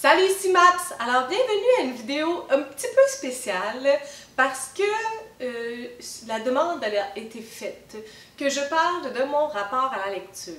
Salut, ici Maps! Alors, bienvenue à une vidéo un petit peu spéciale parce que la demande a été faite que je parle de mon rapport à la lecture.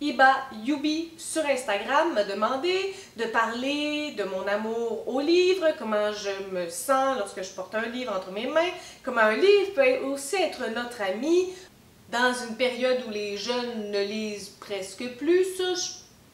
Iba Yubi sur Instagram m'a demandé de parler de mon amour au livre, comment je me sens lorsque je porte un livre entre mes mains, comment un livre peut aussi être notre ami dans une période où les jeunes ne lisent presque plus. Ça, je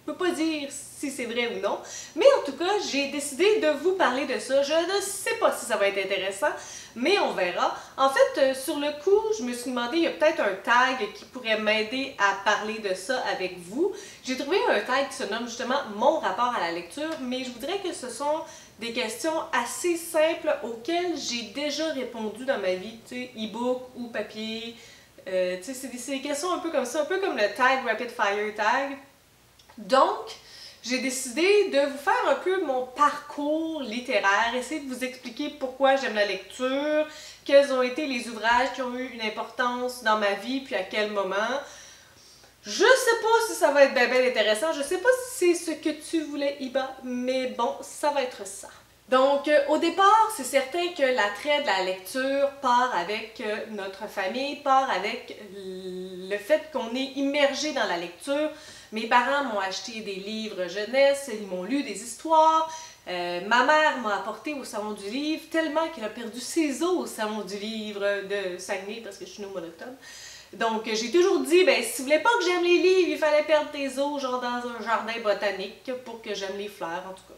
peux pas dire si c'est vrai ou non, mais en tout cas, j'ai décidé de vous parler de ça. Je ne sais pas si ça va être intéressant, mais on verra. En fait, sur le coup, je me suis demandé, il y a peut-être un tag qui pourrait m'aider à parler de ça avec vous. J'ai trouvé un tag qui se nomme justement « Mon rapport à la lecture », mais je voudrais que ce sont des questions assez simples auxquelles j'ai déjà répondu dans ma vie, tu sais, e-book ou papier. C'est des questions un peu comme ça, un peu comme le tag Rapid Fire Tag. Donc, j'ai décidé de vous faire un peu mon parcours littéraire, essayer de vous expliquer pourquoi j'aime la lecture, quels ont été les ouvrages qui ont eu une importance dans ma vie, puis à quel moment. Je sais pas si ça va être bien intéressant, je sais pas si c'est ce que tu voulais, Iba, mais bon, ça va être ça. Donc, au départ, c'est certain que l'attrait de la lecture part avec notre famille, part avec le fait qu'on est immergé dans la lecture. Mes parents m'ont acheté des livres jeunesse, ils m'ont lu des histoires. Ma mère m'a apporté au Salon du Livre tellement qu'elle a perdu ses os au Salon du Livre de Saguenay parce que je suis monotone. Donc, j'ai toujours dit, ben, si vous voulez pas que j'aime les livres, il fallait perdre tes os, genre dans un jardin botanique, pour que j'aime les fleurs, en tout cas.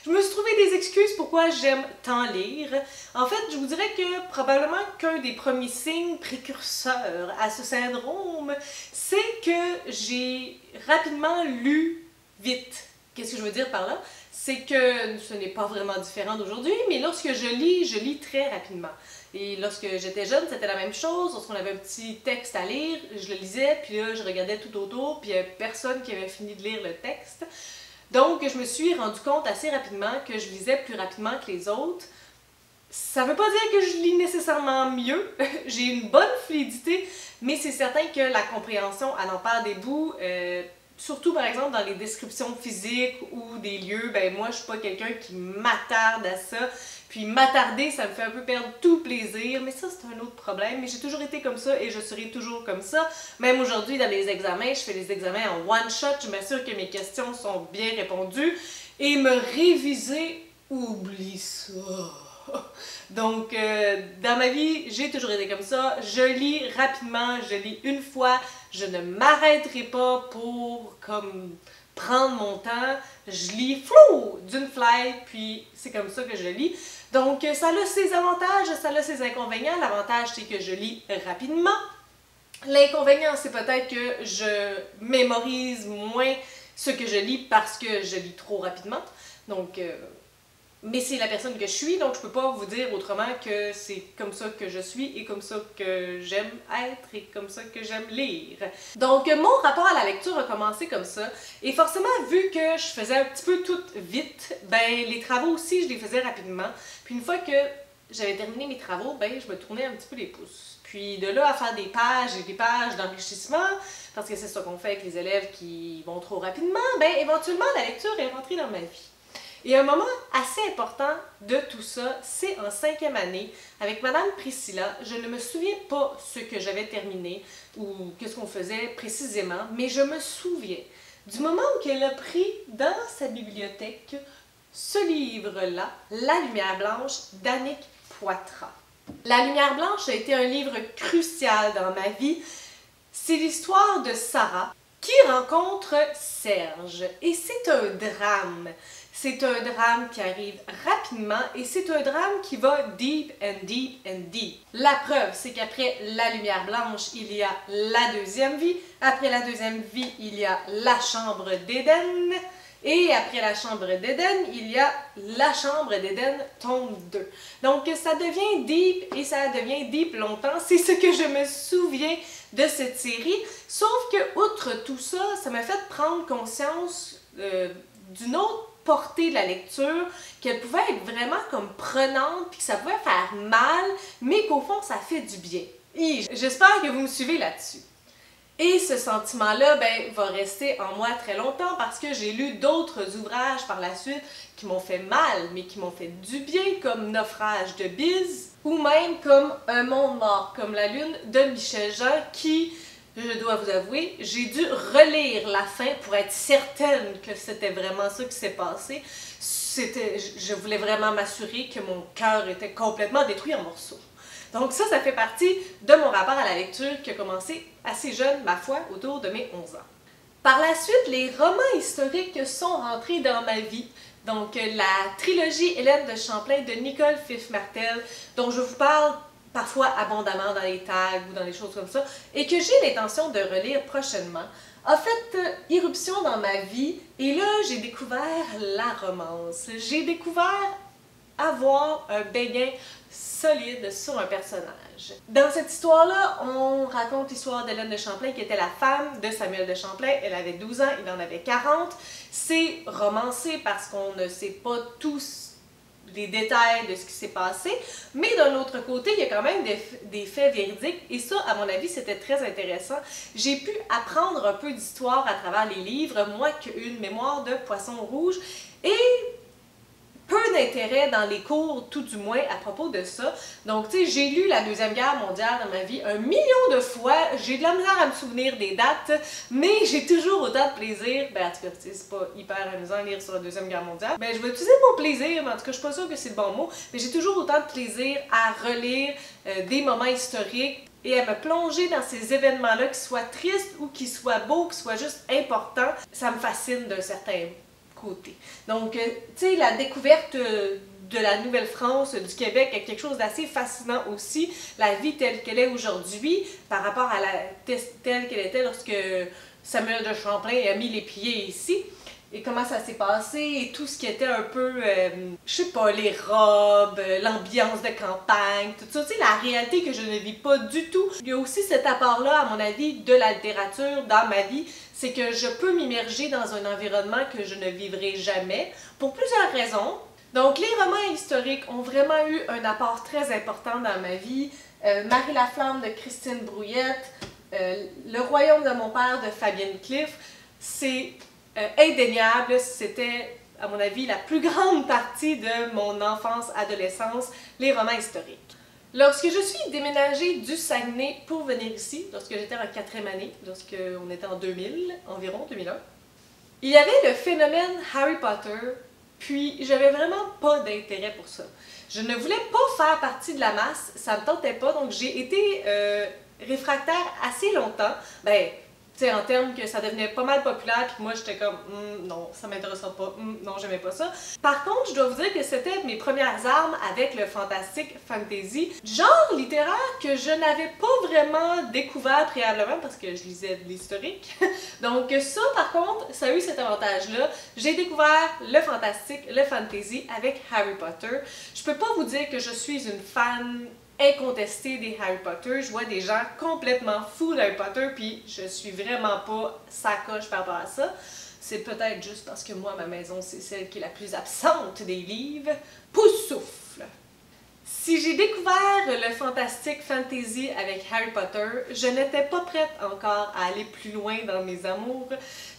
Je me suis trouvé des excuses pourquoi j'aime tant lire. En fait, je vous dirais que probablement qu'un des premiers signes précurseurs à ce syndrome, c'est que j'ai rapidement lu vite. Qu'est-ce que je veux dire par là? C'est que ce n'est pas vraiment différent d'aujourd'hui, mais lorsque je lis très rapidement. Et lorsque j'étais jeune, c'était la même chose. Lorsqu'on avait un petit texte à lire, je le lisais, puis là, je regardais tout autour, puis il n'y avait personne qui avait fini de lire le texte. Donc, je me suis rendu compte assez rapidement que je lisais plus rapidement que les autres. Ça ne veut pas dire que je lis nécessairement mieux. J'ai une bonne fluidité, mais c'est certain que la compréhension, elle en perd des bouts. Surtout, par exemple, dans les descriptions physiques ou des lieux, ben moi, je suis pas quelqu'un qui m'attarde à ça. Puis m'attarder, ça me fait un peu perdre tout plaisir, mais ça, c'est un autre problème. Mais j'ai toujours été comme ça et je serai toujours comme ça. Même aujourd'hui, dans les examens, je fais les examens en one-shot. Je m'assure que mes questions sont bien répondues. Et me réviser, oublie ça. Donc, dans ma vie, j'ai toujours été comme ça. Je lis rapidement, je lis une fois. Je ne m'arrêterai pas pour prendre mon temps. Je lis flou d'une fly, puis c'est comme ça que je lis. Donc, ça a ses avantages, ça a ses inconvénients. L'avantage, c'est que je lis rapidement. L'inconvénient, c'est peut-être que je mémorise moins ce que je lis parce que je lis trop rapidement. Donc, mais c'est la personne que je suis, donc je peux pas vous dire autrement que c'est comme ça que je suis et comme ça que j'aime être et comme ça que j'aime lire. Donc mon rapport à la lecture a commencé comme ça et forcément vu que je faisais un petit peu tout vite, ben les travaux aussi je les faisais rapidement. Puis une fois que j'avais terminé mes travaux, ben je me tournais un petit peu les pouces. Puis de là à faire des pages et des pages d'enrichissement, parce que c'est ça qu'on fait avec les élèves qui vont trop rapidement, ben éventuellement la lecture est rentrée dans ma vie. Et un moment assez important de tout ça, c'est en 5e année, avec Madame Priscilla. Je ne me souviens pas ce que j'avais terminé ou qu'est-ce qu'on faisait précisément, mais je me souviens du moment où elle a pris dans sa bibliothèque ce livre-là, La Lumière Blanche d'Annick Poitras. La Lumière Blanche a été un livre crucial dans ma vie. C'est l'histoire de Sarah qui rencontre Serge et c'est un drame. C'est un drame qui arrive rapidement et c'est un drame qui va deep and deep and deep. La preuve, c'est qu'après la lumière blanche, il y a la deuxième vie. Après la deuxième vie, il y a la chambre d'Éden. Et après la chambre d'Éden, il y a la chambre d'Éden tome 2. Donc ça devient deep et ça devient deep longtemps. C'est ce que je me souviens de cette série. Sauf que, outre tout ça, ça m'a fait prendre conscience d'une autre portée de la lecture, qu'elle pouvait être vraiment comme prenante, puis que ça pouvait faire mal, mais qu'au fond, ça fait du bien. Et j'espère que vous me suivez là-dessus. Et ce sentiment-là, ben, va rester en moi très longtemps parce que j'ai lu d'autres ouvrages par la suite qui m'ont fait mal, mais qui m'ont fait du bien, comme Naufrage de Biz, ou même comme Un monde mort comme la lune de Michel Jean, qui, je dois vous avouer, j'ai dû relire la fin pour être certaine que c'était vraiment ça qui s'est passé. Je voulais vraiment m'assurer que mon cœur était complètement détruit en morceaux. Donc ça fait partie de mon rapport à la lecture qui a commencé assez jeune, ma foi, autour de mes 11 ans. Par la suite, les romans historiques sont rentrés dans ma vie. Donc la trilogie Hélène de Champlain de Nicole Fiffe-Martel, dont je vous parle parfois abondamment dans les tags ou dans des choses comme ça, et que j'ai l'intention de relire prochainement, a fait irruption dans ma vie, et là j'ai découvert la romance. J'ai découvert avoir un béguin solide sur un personnage. Dans cette histoire-là, on raconte l'histoire d'Hélène de Champlain qui était la femme de Samuel de Champlain. Elle avait 12 ans, il en avait 40. C'est romancé parce qu'on ne sait pas tous les détails de ce qui s'est passé, mais d'un autre côté, il y a quand même des faits véridiques, et ça, à mon avis, c'était très intéressant. J'ai pu apprendre un peu d'histoire à travers les livres, moi qui ai une mémoire de poisson rouge, et peu d'intérêt dans les cours, tout du moins, à propos de ça. Donc, tu sais, j'ai lu la Deuxième Guerre mondiale dans ma vie 1 million de fois. J'ai de la misère à me souvenir des dates, mais j'ai toujours autant de plaisir. Ben, en tout cas, c'est pas hyper amusant de lire sur la Deuxième Guerre mondiale. Ben, je vais utiliser mon plaisir, mais en tout cas, je suis pas sûre que c'est le bon mot. Mais j'ai toujours autant de plaisir à relire des moments historiques et à me plonger dans ces événements-là, qu'ils soient tristes ou qu'ils soient beaux, qu'ils soient juste importants. Ça me fascine d'un certain côté. Donc, tu sais, la découverte de la Nouvelle-France, du Québec, est quelque chose d'assez fascinant aussi. La vie telle qu'elle est aujourd'hui, par rapport à telle qu'elle était lorsque Samuel de Champlain a mis les pieds ici. Et comment ça s'est passé, et tout ce qui était un peu, je sais pas, les robes, l'ambiance de campagne, tout ça. Tu sais, la réalité que je ne vis pas du tout. Il y a aussi cet apport-là, à mon avis, de la littérature dans ma vie. C'est que je peux m'immerger dans un environnement que je ne vivrai jamais, pour plusieurs raisons. Donc, les romans historiques ont vraiment eu un apport très important dans ma vie. Marie la Flamme de Christine Brouillette, Le Royaume de mon père de Fabienne Cliff, c'est indéniable, c'était, à mon avis, la plus grande partie de mon enfance-adolescence, les romans historiques. Lorsque je suis déménagée du Saguenay pour venir ici, lorsque j'étais en 4e année, lorsqu'on était en 2000, environ 2001, il y avait le phénomène Harry Potter, puis j'avais vraiment pas d'intérêt pour ça. Je ne voulais pas faire partie de la masse, ça me tentait pas, donc j'ai été réfractaire assez longtemps. Ben, tu sais, en termes que ça devenait pas mal populaire, puis moi j'étais comme non, ça m'intéressera pas, non, j'aimais pas ça. Par contre, je dois vous dire que c'était mes premières armes avec le fantastique fantasy, genre littéraire que je n'avais pas vraiment découvert préalablement parce que je lisais de l'historique. Donc ça, par contre, ça a eu cet avantage-là. J'ai découvert le fantastique, le fantasy avec Harry Potter. Je peux pas vous dire que je suis une fan incontestée des Harry Potter. Je vois des gens complètement fous d'Harry Potter, puis je suis vraiment pas sacoche par rapport à ça. C'est peut-être juste parce que moi, ma maison, c'est celle qui est la plus absente des livres. Pouce souffle! Si j'ai découvert le fantastique fantasy avec Harry Potter, je n'étais pas prête encore à aller plus loin dans mes amours.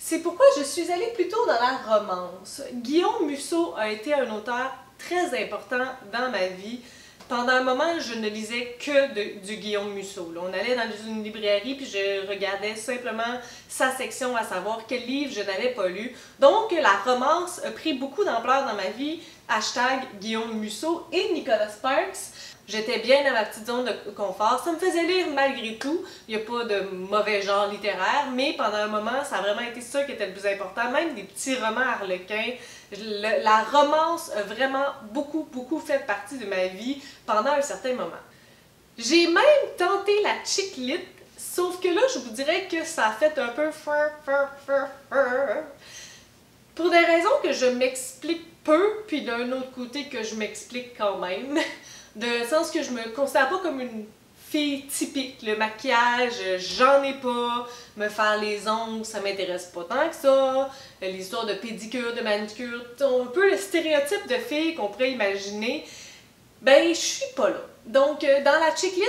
C'est pourquoi je suis allée plutôt dans la romance. Guillaume Musso a été un auteur très important dans ma vie. Pendant un moment, je ne lisais que du Guillaume Musso. Là, on allait dans une librairie puis je regardais simplement sa section à savoir quel livre je n'avais pas lu. Donc, la romance a pris beaucoup d'ampleur dans ma vie. Hashtag Guillaume Musso et Nicolas Sparks. J'étais bien dans ma petite zone de confort. Ça me faisait lire malgré tout. Il n'y a pas de mauvais genre littéraire, mais pendant un moment, ça a vraiment été ça qui était le plus important. Même des petits romans harlequins. La romance a vraiment beaucoup fait partie de ma vie pendant un certain moment. J'ai même tenté la chick lit, sauf que là, je vous dirais que ça a fait un peu pour des raisons que je m'explique peu, puis d'un autre côté que je m'explique quand même. De sens que je me considère pas comme une fille typique. Le maquillage, j'en ai pas. Me faire les ongles, ça m'intéresse pas tant que ça. L'histoire de pédicure, de manicure, un peu le stéréotype de fille qu'on pourrait imaginer. Ben, je suis pas là. Donc, dans la chick lit,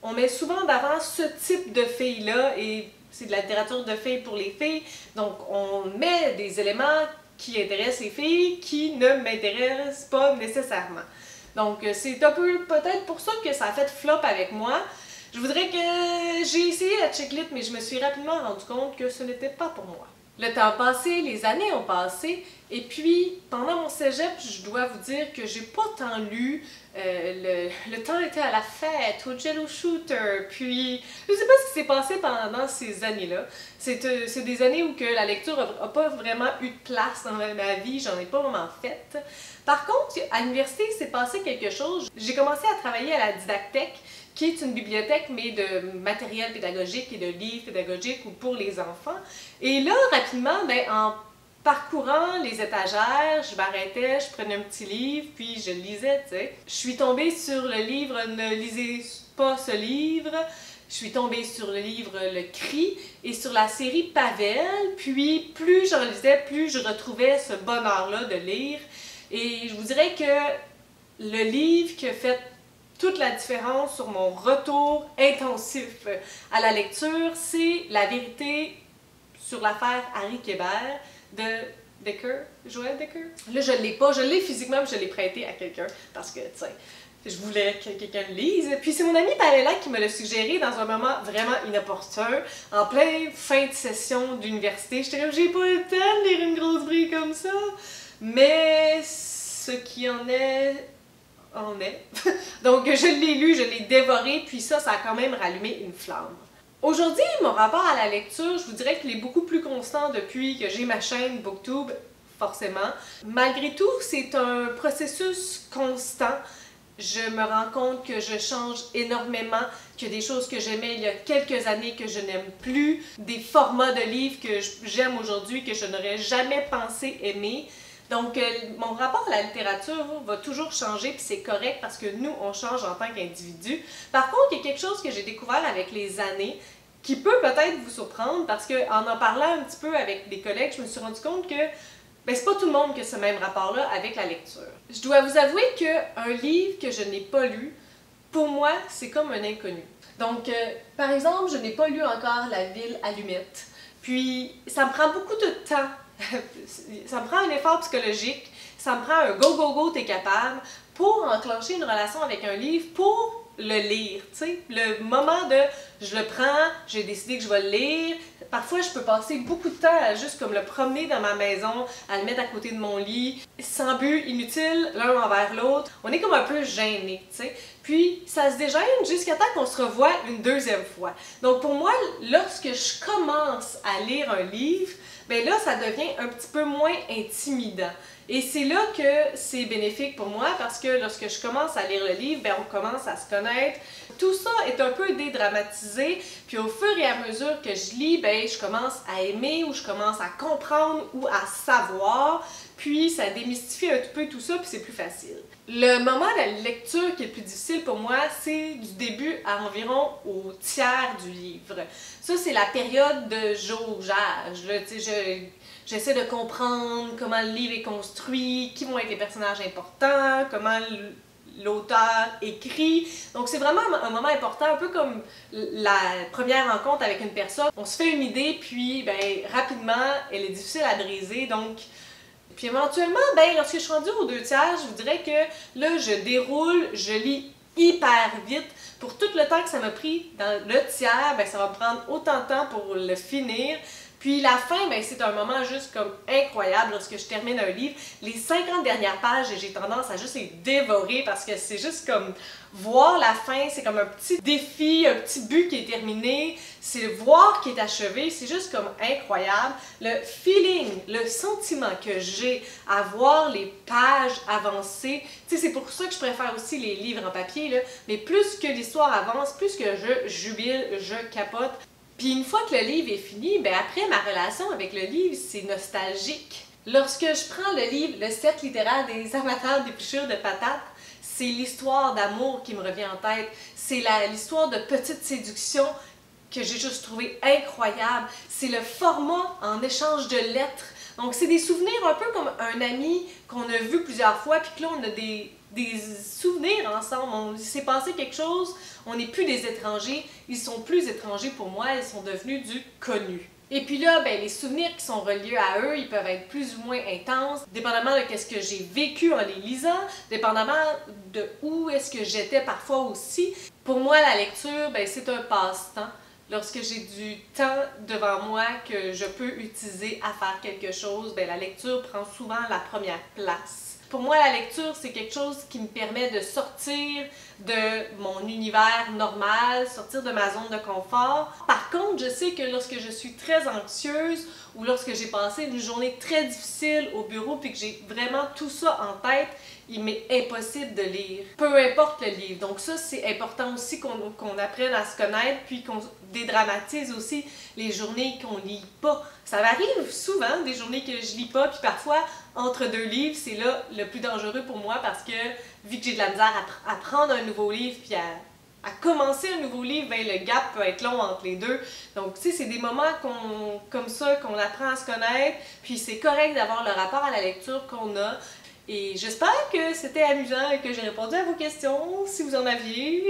on met souvent d'avant ce type de fille-là et c'est de la littérature de filles pour les filles, donc on met des éléments qui intéressent les filles, qui ne m'intéressent pas nécessairement. Donc c'est un peu peut-être pour ça que ça a fait flop avec moi. Je voudrais que j'ai essayé la chiclite, mais je me suis rapidement rendu compte que ce n'était pas pour moi. Le temps a passé, les années ont passé, et puis pendant mon cégep, je dois vous dire que j'ai pas tant lu. Le temps était à la fête, au jello shooter, puis je sais pas ce qui s'est passé pendant ces années-là. C'est des années où que la lecture a pas vraiment eu de place dans ma vie, j'en ai pas vraiment fait. Par contre, à l'université, il s'est passé quelque chose. J'ai commencé à travailler à la Didactech, qui est une bibliothèque, mais de matériel pédagogique et de livres pédagogiques ou pour les enfants. Et là, rapidement, ben, en parcourant les étagères, je m'arrêtais, je prenais un petit livre, puis je le lisais, tu sais. Je suis tombée sur le livre « Ne lisez pas ce livre », je suis tombée sur le livre Le Cri et sur la série Pavel, puis plus j'en lisais, plus je retrouvais ce bonheur-là de lire. Et je vous dirais que le livre qui a fait toute la différence sur mon retour intensif à la lecture, c'est La vérité sur l'affaire Harry Kébert de Decker, Joël Decker. Là, je ne l'ai pas, je l'ai physiquement, mais je l'ai prêté à quelqu'un parce que, tu sais, je voulais que quelqu'un le lise. Puis c'est mon ami Palela qui me l'a suggéré dans un moment vraiment inopportun, en plein fin de session d'université. J'étais comme, j'ai pas le temps de lire une grosse brique comme ça. Mais ce qui en est... Donc je l'ai lu, je l'ai dévoré, puis ça a quand même rallumé une flamme. Aujourd'hui, mon rapport à la lecture, je vous dirais qu'il est beaucoup plus constant depuis que j'ai ma chaîne Booktube, forcément. Malgré tout, c'est un processus constant. Je me rends compte que je change énormément, qu'il y a des choses que j'aimais il y a quelques années que je n'aime plus, des formats de livres que j'aime aujourd'hui que je n'aurais jamais pensé aimer. Donc, mon rapport à la littérature va toujours changer, puis c'est correct parce que nous, on change en tant qu'individu. Par contre, il y a quelque chose que j'ai découvert avec les années qui peut peut-être vous surprendre parce qu'en parlant un petit peu avec des collègues, je me suis rendu compte que ben, c'est pas tout le monde qui a ce même rapport-là avec la lecture. Je dois vous avouer qu'un livre que je n'ai pas lu, pour moi, c'est comme un inconnu. Donc, par exemple, je n'ai pas lu encore La Ville Allumette. Puis, ça me prend beaucoup de temps. Ça me prend un effort psychologique, ça me prend un go, go, go, t'es capable, pour enclencher une relation avec un livre, pour le lire, tu sais. Le moment de je le prends, j'ai décidé que je vais le lire. Parfois, je peux passer beaucoup de temps à juste comme le promener dans ma maison, à le mettre à côté de mon lit, sans but, inutile, l'un envers l'autre. On est comme un peu gêné, tu sais. Puis, ça se dégêne jusqu'à temps qu'on se revoie une deuxième fois. Donc, pour moi, lorsque je commence à lire un livre, bien là, ça devient un petit peu moins intimidant. Et c'est là que c'est bénéfique pour moi parce que lorsque je commence à lire le livre, bien, on commence à se connaître. Tout ça est un peu dédramatisé, puis au fur et à mesure que je lis, bien, je commence à aimer ou je commence à comprendre ou à savoir, puis ça démystifie un peu tout ça, puis c'est plus facile. Le moment de la lecture qui est le plus difficile pour moi, c'est du début à environ au tiers du livre. Ça, c'est la période de jaugeage. J'essaie de comprendre comment le livre est construit, qui vont être les personnages importants, comment l'auteur écrit. Donc c'est vraiment un moment important, un peu comme la première rencontre avec une personne. On se fait une idée, puis ben, rapidement, elle est difficile à briser. Donc, puis éventuellement, ben, lorsque je suis rendue aux 2 tiers, je vous dirais que là, je déroule, je lis hyper vite. Pour tout le temps que ça m'a pris dans le tiers, ben, ça va me prendre autant de temps pour le finir. Puis la fin, ben, c'est un moment juste comme incroyable lorsque je termine un livre. Les 50 dernières pages, j'ai tendance à juste les dévorer parce que c'est juste comme voir la fin, c'est comme un petit défi, un petit but qui est terminé, c'est voir qui est achevé, c'est juste comme incroyable. Le feeling, le sentiment que j'ai à voir les pages avancer, tu sais, c'est pour ça que je préfère aussi les livres en papier, là, mais plus que l'histoire avance, plus que je jubile, je capote. Puis une fois que le livre est fini, ben après, ma relation avec le livre, c'est nostalgique. Lorsque je prends le livre, le set littéraire des amateurs d'épluchures de patates, c'est l'histoire d'amour qui me revient en tête. C'est l'histoire de petite séduction que j'ai juste trouvé incroyable. C'est le format en échange de lettres. Donc c'est des souvenirs un peu comme un ami qu'on a vu plusieurs fois, puis que là on a des des souvenirs ensemble. Il s'est passé quelque chose, on n'est plus des étrangers, ils sont plus étrangers pour moi, ils sont devenus du connu. Et puis là, ben, les souvenirs qui sont reliés à eux, ils peuvent être plus ou moins intenses, dépendamment de ce que j'ai vécu en les lisant, dépendamment de où est-ce que j'étais parfois aussi. Pour moi, la lecture, ben, c'est un passe-temps. Lorsque j'ai du temps devant moi que je peux utiliser à faire quelque chose, ben, la lecture prend souvent la première place. Pour moi, la lecture, c'est quelque chose qui me permet de sortir de mon univers normal, sortir de ma zone de confort. Par contre, je sais que lorsque je suis très anxieuse ou lorsque j'ai passé une journée très difficile au bureau puis que j'ai vraiment tout ça en tête, il m'est impossible de lire. Peu importe le livre. Donc ça, c'est important aussi qu'on apprenne à se connaître puis qu'on dédramatise aussi les journées qu'on lit pas. Ça m'arrive souvent, des journées que je lis pas, puis parfois, entre deux livres, c'est là le plus dangereux pour moi parce que, vu que j'ai de la misère à prendre un nouveau livre puis à commencer un nouveau livre, ben, le gap peut être long entre les deux. Donc, tu sais, c'est des moments comme ça qu'on apprend à se connaître, puis c'est correct d'avoir le rapport à la lecture qu'on a. Et j'espère que c'était amusant et que j'ai répondu à vos questions, si vous en aviez.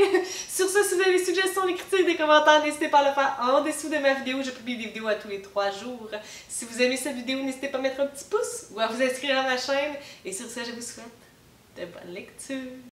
Sur ce, si vous avez des suggestions, des critiques, des commentaires, n'hésitez pas à le faire en dessous de ma vidéo. Je publie des vidéos à tous les 3 jours. Si vous aimez cette vidéo, n'hésitez pas à mettre un petit pouce ou à vous inscrire à ma chaîne. Et sur ce, je vous souhaite de bonnes lectures.